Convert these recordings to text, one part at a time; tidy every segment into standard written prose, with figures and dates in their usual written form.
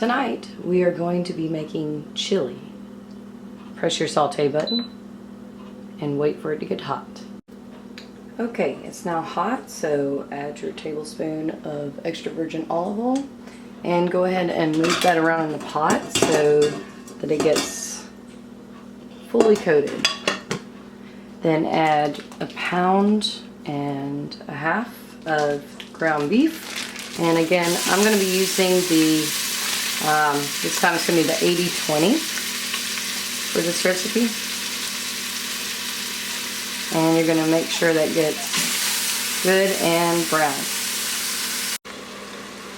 Tonight we are going to be making chili. Press your saute button and wait for it to get hot. Okay, it's now hot, so add your tablespoon of extra virgin olive oil and go ahead and move that around in the pot so that it gets fully coated. Then add 1.5 pounds of ground beef. And again, I'm going to be using the, this time it's going to be the 80-20 for this recipe. And you're going to make sure that gets good and brown.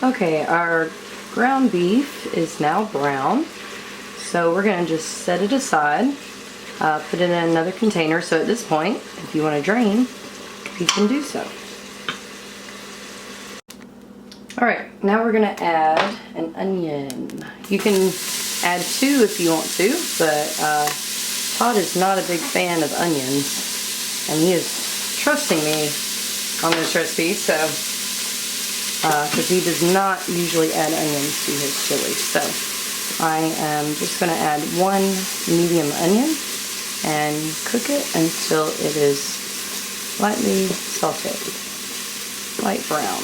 Okay, our ground beef is now brown. So we're going to just set it aside, put it in another container. So at this point, if you want to drain, you can do so. Alright, now we're going to add an onion. You can add 2 if you want to, but Todd is not a big fan of onions. And he is trusting me on this recipe, so because he does not usually add onions to his chili. So I am just going to add 1 medium onion and cook it until it is lightly sauteed, light brown.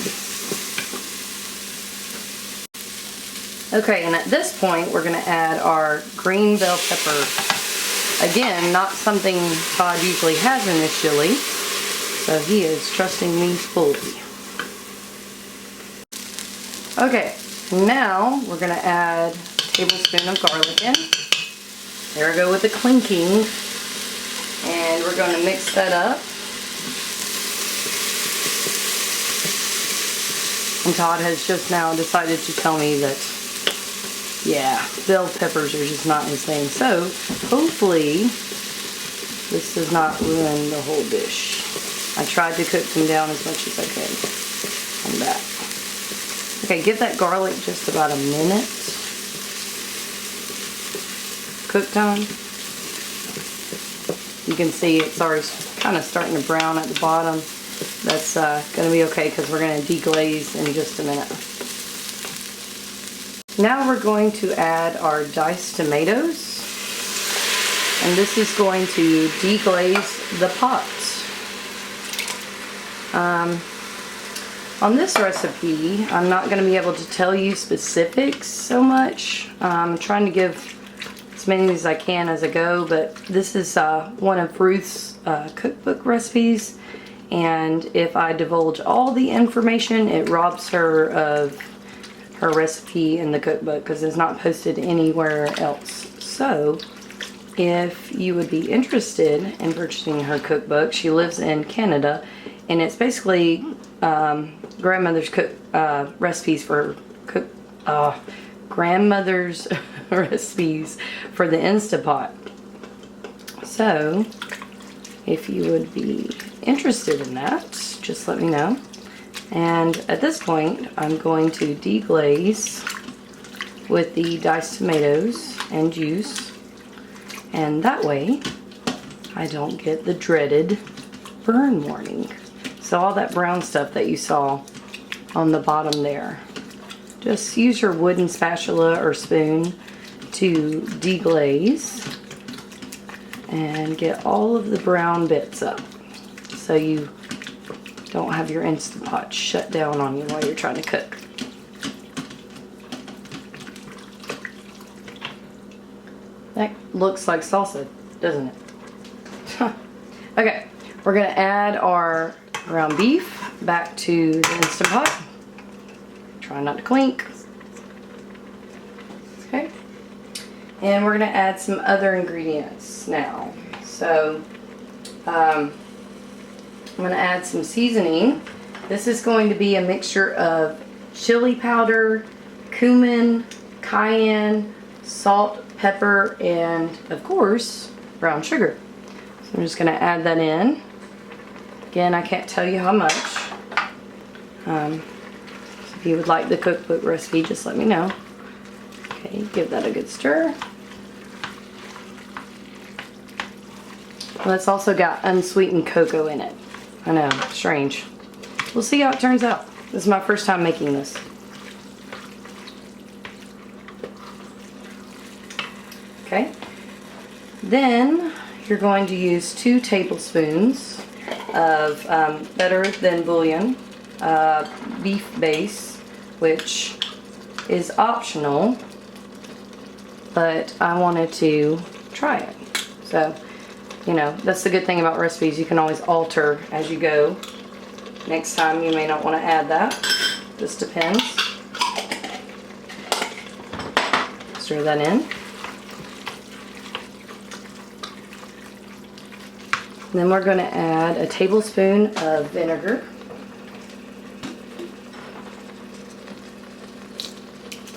Okay, and at this point we're going to add our green bell pepper. Again, not something Todd usually has in his chili, so he is trusting me fully. Okay, now we're going to add a tablespoon of garlic in. There we go with the clinking. And we're going to mix that up. And Todd has just now decided to tell me that, yeah, bell peppers are just not his thing. So, hopefully, this does not ruin the whole dish. I tried to cook them down as much as I could on that. Okay, give that garlic just about a minute. Cook time. You can see it's already kind of starting to brown at the bottom. That's going to be okay because we're going to deglaze in just a minute. Now we're going to add our diced tomatoes, and this is going to deglaze the pot. On this recipe, I'm not going to be able to tell you specifics so much. I'm trying to give as many as I can as I go, but this is one of Ruth's cookbook recipes, and if I divulge all the information, it robs her of her recipe in the cookbook because it's not posted anywhere else. So if you would be interested in purchasing her cookbook, she lives in Canada, and it's basically grandmother's recipes for grandmother's recipes for the Instapot. So if you would be interested in that, just let me know. And at this point, I'm going to deglaze with the diced tomatoes and juice. And that way, I don't get the dreaded burn warning. So all that brown stuff that you saw on the bottom there, just use your wooden spatula or spoon to deglaze and get all of the brown bits up so you don't have your Instant Pot shut down on you while you're trying to cook. That looks like salsa, doesn't it? Okay, we're going to add our ground beef back to the Instant Pot. Try not to clink. Okay. And we're going to add some other ingredients now. So, I'm going to add some seasoning. This is going to be a mixture of chili powder, cumin, cayenne, salt, pepper, and of course, brown sugar. So I'm just going to add that in. Again, I can't tell you how much. So if you would like the cookbook recipe, just let me know. Okay, give that a good stir. Well, it's also got unsweetened cocoa in it. I know, strange. We'll see how it turns out. This is my first time making this. Then you're going to use 2 tablespoons of Better Than Bouillon beef base, which is optional, but I wanted to try it. So, you know, that's the good thing about recipes. You can always alter as you go. Next time you may not want to add that. This depends. Stir that in. And then we're going to add a tablespoon of vinegar.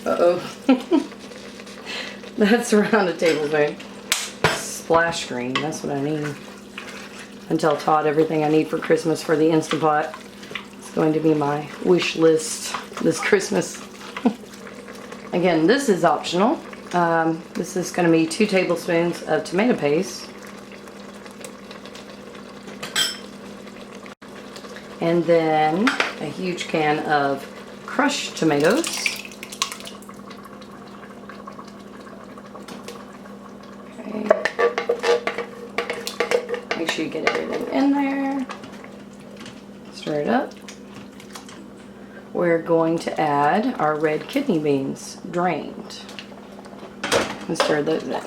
Uh-oh. That's around a tablespoon. Splash screen, that's what I need. And tell Todd everything I need for Christmas for the Instant Pot. It's going to be my wish list this Christmas. Again, this is optional. This is going to be 2 tablespoons of tomato paste. And then a huge can of crushed tomatoes. Okay. Make sure you get everything in there. Stir it up. We're going to add our red kidney beans, drained. And stir those in.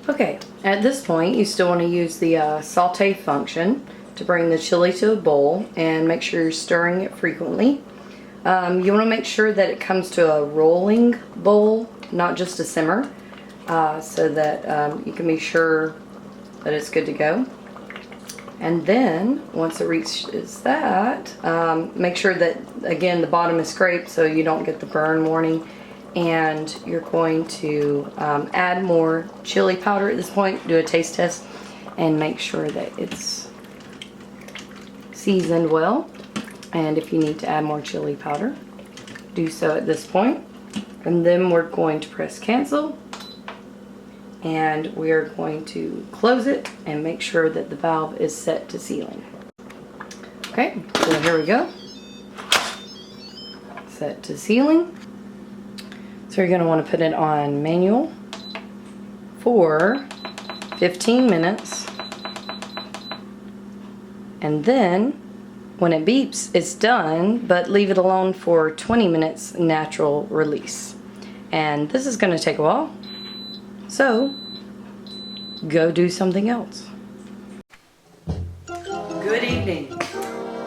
Okay, at this point you still want to use the saute function to bring the chili to a boil, and make sure you're stirring it frequently. You want to make sure that it comes to a rolling boil, not just a simmer, so that you can be sure that it's good to go. And then once it reaches that, make sure that, again, the bottom is scraped so you don't get the burn warning. And you're going to add more chili powder at this point. Do a taste test and make sure that it's seasoned well. And if you need to add more chili powder, do so at this point. And then we're going to press cancel. And we're going to close it and make sure that the valve is set to sealing. Okay, so here we go. Set to sealing. So you're going to want to put it on manual for 15 minutes. And then when it beeps, it's done, but leave it alone for 20 minutes natural release. And this is going to take a while. So go do something else. Good evening.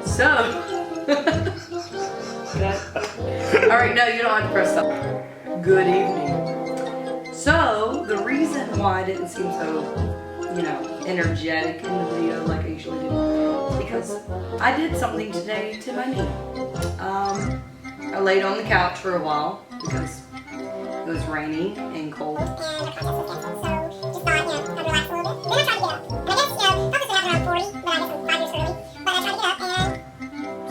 So alright, no, you don't have to press stop. Good evening. So, the reason why I didn't seem so, you know, energetic in the video like I usually do is because I did something today to my knee. I laid on the couch for a while because it was raining and cold.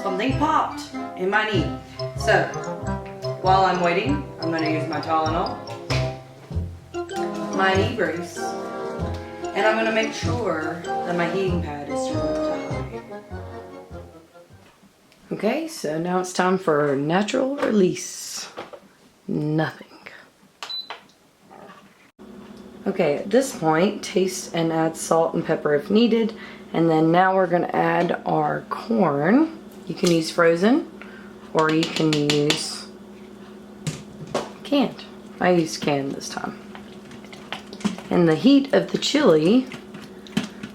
Something popped in my knee. So, while I'm waiting, I'm going to use my Tylenol, my knee brace, and I'm going to make sure that my heating pad is turned up to high. Okay, so now it's time for natural release. Nothing. Okay, at this point, taste and add salt and pepper if needed. And then now we're going to add our corn. You can use frozen, or you can use canned. I used canned this time. And the heat of the chili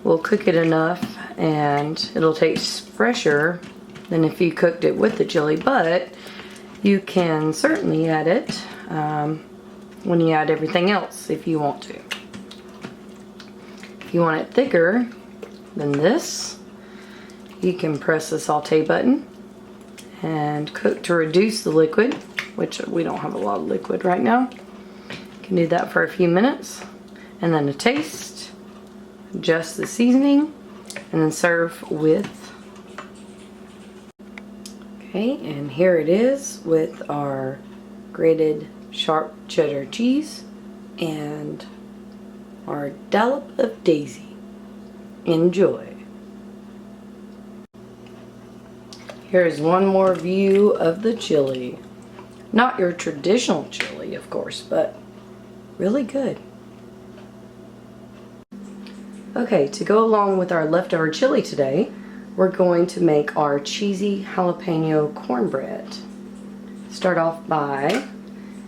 will cook it enough, and it'll taste fresher than if you cooked it with the chili, but you can certainly add it when you add everything else if you want to. If you want it thicker than this, you can press the saute button and cook to reduce the liquid, which we don't have a lot of liquid right now. You can do that for a few minutes, and then a taste, adjust the seasoning, and then serve with. Okay, and here it is with our grated sharp cheddar cheese and our dollop of daisy. Enjoy. Here's one more view of the chili. Not your traditional chili, of course, but really good. Okay, to go along with our leftover chili today, we're going to make our cheesy jalapeno cornbread. Start off by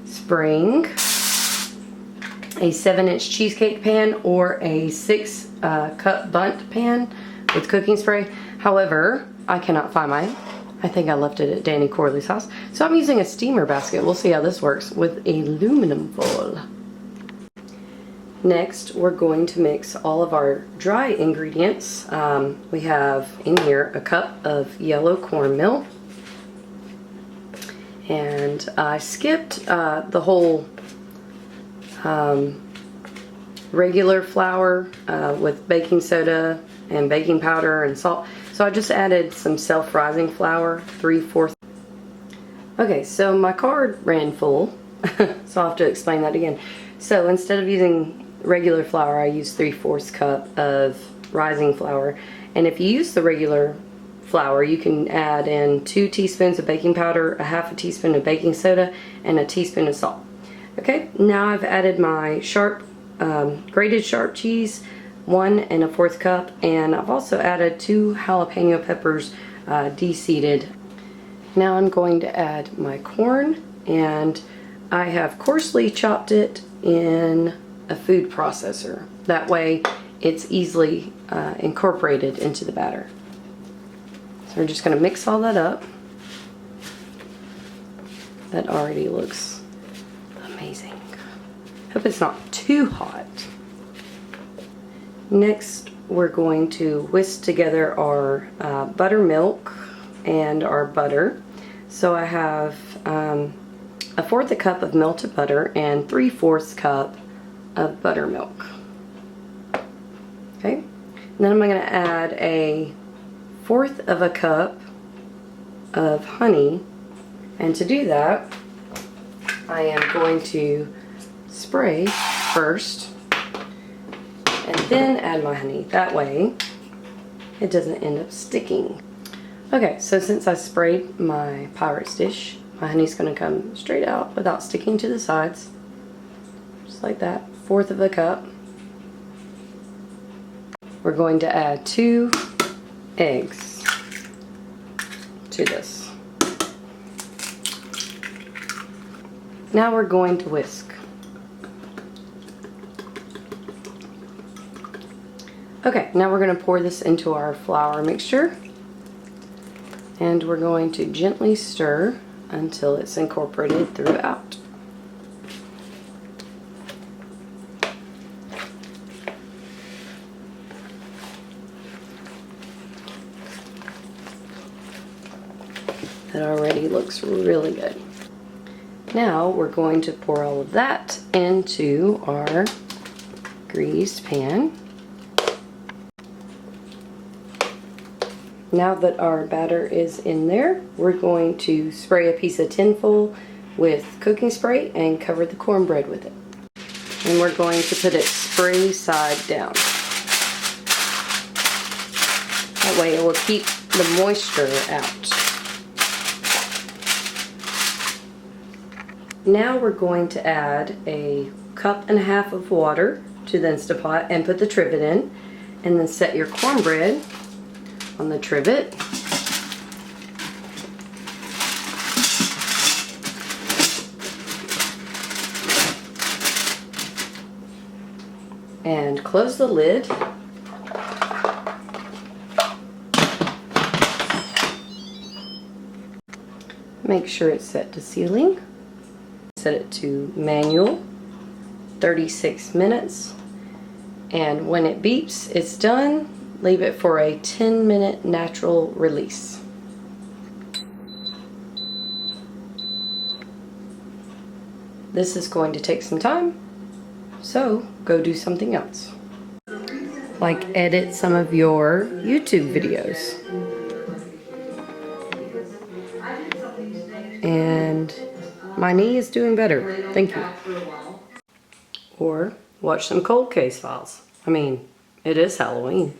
spraying a 7-inch cheesecake pan or a 6-cup bundt pan with cooking spray. However, I cannot find mine. I think I left it at Danny Corley's house. So I'm using a steamer basket. We'll see how this works with aluminum foil. Next, we're going to mix all of our dry ingredients. We have in here a cup of yellow cornmeal. And I skipped the whole regular flour with baking soda and baking powder and salt. So I just added some self-rising flour, 3/4. Okay, so my card ran full, so I'll have to explain that again. So instead of using regular flour, I used 3/4 cup of rising flour. And if you use the regular flour, you can add in 2 teaspoons of baking powder, 1/2 teaspoon of baking soda, and a teaspoon of salt. Okay, now I've added my grated sharp cheese, 1 1/4 cup, and I've also added 2 jalapeno peppers de-seeded. Now I'm going to add my corn, and I have coarsely chopped it in a food processor. That way it's easily incorporated into the batter. So we're just going to mix all that up. That already looks amazing. Hope it's not too hot. Next, we're going to whisk together our buttermilk and our butter. So I have 1/4 cup of melted butter and 3/4 cup of buttermilk. Okay, and then I'm going to add a 1/4 cup of honey, and to do that, I am going to spray first and then add my honey. That way it doesn't end up sticking. Okay, so since I sprayed my Pirate's dish, my honey's going to come straight out without sticking to the sides. Just like that, 1/4 cup. We're going to add 2 eggs to this. Now we're going to whisk. Okay, now we're going to pour this into our flour mixture, and we're going to gently stir until it's incorporated throughout. That already looks really good. Now we're going to pour all of that into our greased pan. Now that our batter is in there, we're going to spray a piece of tinfoil with cooking spray and cover the cornbread with it. And we're going to put it spray side down. That way it will keep the moisture out. Now we're going to add a 1.5 cups of water to the Instapot and put the trivet in, and then set your cornbread on the trivet. And close the lid. Make sure it's set to sealing. Set it to manual, 36 minutes. And when it beeps, it's done. Leave it for a 10-minute natural release. This is going to take some time, so go do something else. Like edit some of your YouTube videos. And my knee is doing better, thank you. Or watch some Cold Case Files. I mean, it is Halloween.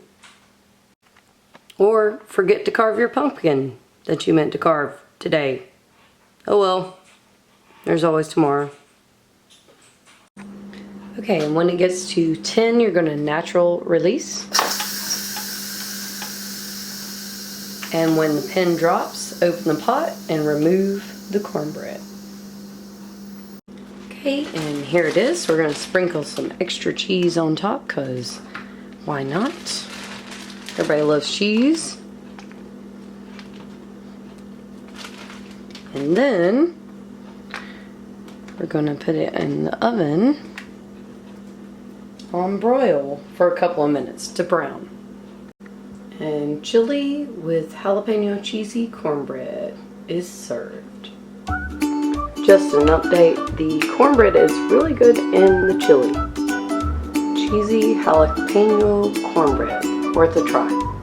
Or forget to carve your pumpkin that you meant to carve today. Oh well, there's always tomorrow. Okay, and when it gets to 10, you're going to natural release. And when the pin drops, open the pot and remove the cornbread. Okay, and here it is. We're going to sprinkle some extra cheese on top because why not? Everybody loves cheese. And then we're going to put it in the oven on broil for a couple of minutes to brown. And chili with jalapeno cheesy cornbread is served. Just an update, the cornbread is really good in the chili. Cheesy jalapeno cornbread, worth a try.